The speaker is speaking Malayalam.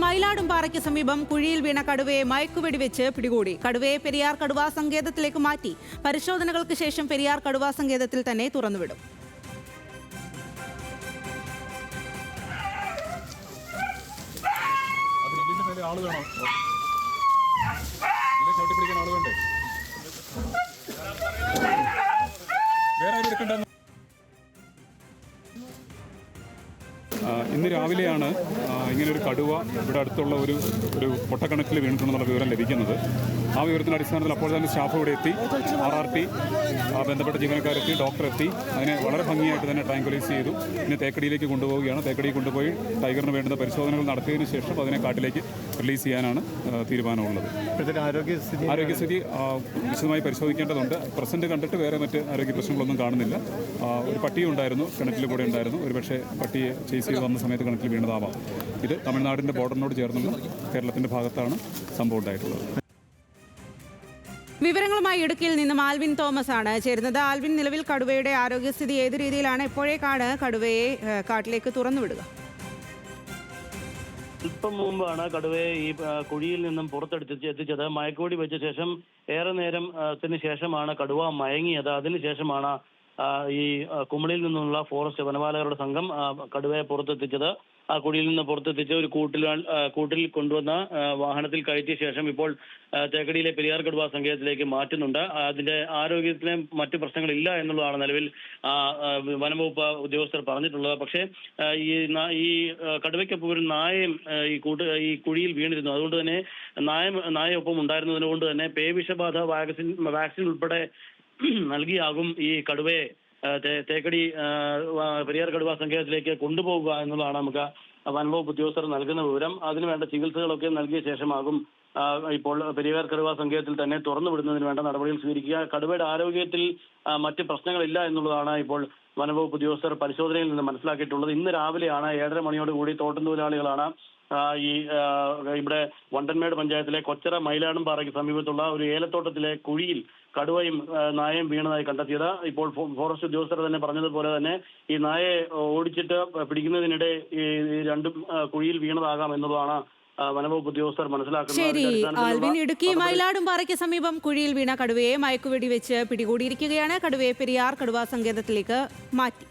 മയിലാടുംപാറയ്ക്ക് സമീപം കുഴിയിൽ വീണ കടുവയെ മയക്കുവെടിവെച്ച് പിടികൂടി. കടുവയെ പെരിയാർ കടുവാ സങ്കേതത്തിലേക്ക് മാറ്റി. പരിശോധനകൾക്ക് ശേഷം പെരിയാർ കടുവാ സങ്കേതത്തിൽ തന്നെ തുറന്നുവിടും. ഇന്ന് രാവിലെയാണ് ഇങ്ങനൊരു കടുവ ഇവിടെ അടുത്തുള്ള ഒരു പൊട്ടക്കിണറ്റിൽ വീണിട്ടുണ്ടെന്നുള്ള വിവരം ലഭിക്കുന്നത്. ആ വിവരത്തിൻ്റെ അടിസ്ഥാനത്തിൽ അപ്പോൾ തന്നെ സ്റ്റാഫ് ഇവിടെ എത്തി, RRT ബന്ധപ്പെട്ട ജീവനക്കാരെത്തി, ഡോക്ടറെത്തി. അതിനെ വളരെ ഭംഗിയായിട്ട് തന്നെ ട്രാങ്കുലൈസ് ചെയ്തു. ഇനി തേക്കടിയിലേക്ക് കൊണ്ടുപോവുകയാണ്. തേക്കടിയിൽ കൊണ്ടുപോയി ടൈഗറിന് വേണ്ടുന്ന പരിശോധനകൾ നടത്തിയതിനു ശേഷം അതിനെ കാട്ടിലേക്ക് റിലീസ് ചെയ്യാനാണ് തീരുമാനമുള്ളത്. ആരോഗ്യസ്ഥിതി വിശദമായി പരിശോധിക്കേണ്ടതുണ്ട്. പ്രസന്റ് കണ്ടിട്ട് വേറെ മറ്റ് ആരോഗ്യ പ്രശ്നങ്ങളൊന്നും കാണുന്നില്ല. ഒരു പട്ടിയുണ്ടായിരുന്നു, കിണറ്റിൽ കൂടെ ഉണ്ടായിരുന്നു. ഒരുപക്ഷെ പട്ടിയെ ചേസ് ചെയ്ത് വന്ന സമയത്ത് കിണറ്റിൽ വീണതാവാം. ഇത് തമിഴ്നാടിൻ്റെ ബോർഡറിനോട് ചേർന്നുള്ള കേരളത്തിൻ്റെ ഭാഗത്താണ് സംഭവം ഉണ്ടായിട്ടുള്ളത്. വിവരങ്ങളുമായി ഇടുക്കിയിൽ നിന്നും ആൽവിൻ തോമസ് ആണ് ചേരുന്നത്. ആൽവിൻ, നിലവിൽ കടുവയുടെ ആരോഗ്യസ്ഥിതി ഏത് രീതിയിലാണ്? എപ്പോഴേക്കാണ് കടുവയെ കാട്ടിലേക്ക് തുറന്നുവിടുക? അല്പം മുമ്പാണ് കടുവയെ ഈ കുഴിയിൽ നിന്നും പുറത്തെത്തിച്ചത്. മയക്കുവെടി വെച്ച ശേഷം ഏറെ നേരത്തിന് ശേഷമാണ് കടുവ മയങ്ങിയത്. അതിനുശേഷമാണ് ഈ കുമളിയിൽ നിന്നുള്ള ഫോറസ്റ്റ് വനപാലകരുടെ സംഘം കടുവയെ പുറത്തെത്തിച്ചത്. ആ കുഴിയിൽ നിന്ന് പുറത്തെത്തിച്ച് ഒരു കൂട്ടിൽ കൊണ്ടുവന്ന വാഹനത്തിൽ കയറ്റിയ ശേഷം ഇപ്പോൾ തേക്കടിയിലെ പെരിയാർ കടുവാ സങ്കേതത്തിലേക്ക് മാറ്റുന്നുണ്ട്. അതിന്റെ ആരോഗ്യത്തിന് മറ്റു പ്രശ്നങ്ങളില്ല എന്നുള്ളതാണ് നിലവിൽ വനംവകുപ്പ് ഉദ്യോഗസ്ഥർ പറഞ്ഞിട്ടുള്ളത്. പക്ഷേ ഈ കടുവയ്ക്കൊപ്പം ഒരു നായയും ഈ കുഴിയിൽ വീണിരുന്നു. അതുകൊണ്ട് തന്നെ നായയൊപ്പം ഉണ്ടായിരുന്നതിന് കൊണ്ട് തന്നെ പേവിഷബാധ വാക്സിൻ ഉൾപ്പെടെ നൽകിയാകും ഈ കടുവയെ തേക്കടി പെരിയാർ കടുവാ സങ്കേതത്തിലേക്ക് കൊണ്ടുപോകുക എന്നുള്ളതാണ് നമുക്ക് വനംവകുപ്പ് ഉദ്യോഗസ്ഥർ നൽകുന്ന വിവരം. അതിനുവേണ്ട ചികിത്സകളൊക്കെ നൽകിയ ശേഷമാകും ഇപ്പോൾ പെരിയാർ കടുവാ സങ്കേതത്തിൽ തന്നെ തുറന്നു വിടുന്നതിന് വേണ്ട നടപടികൾ സ്വീകരിക്കുക. കടുവയുടെ ആരോഗ്യത്തിൽ മറ്റ് പ്രശ്നങ്ങളില്ല എന്നുള്ളതാണ് ഇപ്പോൾ വനംവകുപ്പ് ഉദ്യോഗസ്ഥർ പരിശോധനയിൽ നിന്ന് മനസ്സിലാക്കിയിട്ടുള്ളത്. ഇന്ന് രാവിലെയാണ് 7:30 മണിയോടുകൂടി തോട്ടം തൊഴിലാളികളാണ് ഇവിടെ വണ്ടൻമേട് പഞ്ചായത്തിലെ കൊച്ചറ മയിലാടുംപാറയ്ക്ക് സമീപത്തുള്ള ഒരു ഏലത്തോട്ടത്തിലെ കുഴിയിൽ കടുവയും നായയും വീണതായി കണ്ടെത്തിയത്. ഇപ്പോൾ ഫോറസ്റ്റ് ഉദ്യോഗസ്ഥർ തന്നെ പറഞ്ഞതുപോലെ തന്നെ ഈ നായയെ ഓടിച്ചിട്ട് പിടിക്കുന്നതിനിടെ ഈ രണ്ടും കുഴിയിൽ വീണതാകാം എന്നുള്ളതാണ് വനംവകുപ്പ് ഉദ്യോഗസ്ഥർ മനസ്സിലാക്കുന്നത്. ശരി ആൽവിൻ, ഇടുക്കി മയിലാടുംപാറയ്ക്ക് സമീപം കുഴിയിൽ വീണ കടുവയെ മയക്കുവെടി വെച്ച് പിടികൂടിയിരിക്കുകയാണ്. കടുവയെ പെരിയാർ കടുവാ സങ്കേതത്തിലേക്ക് മാറ്റി.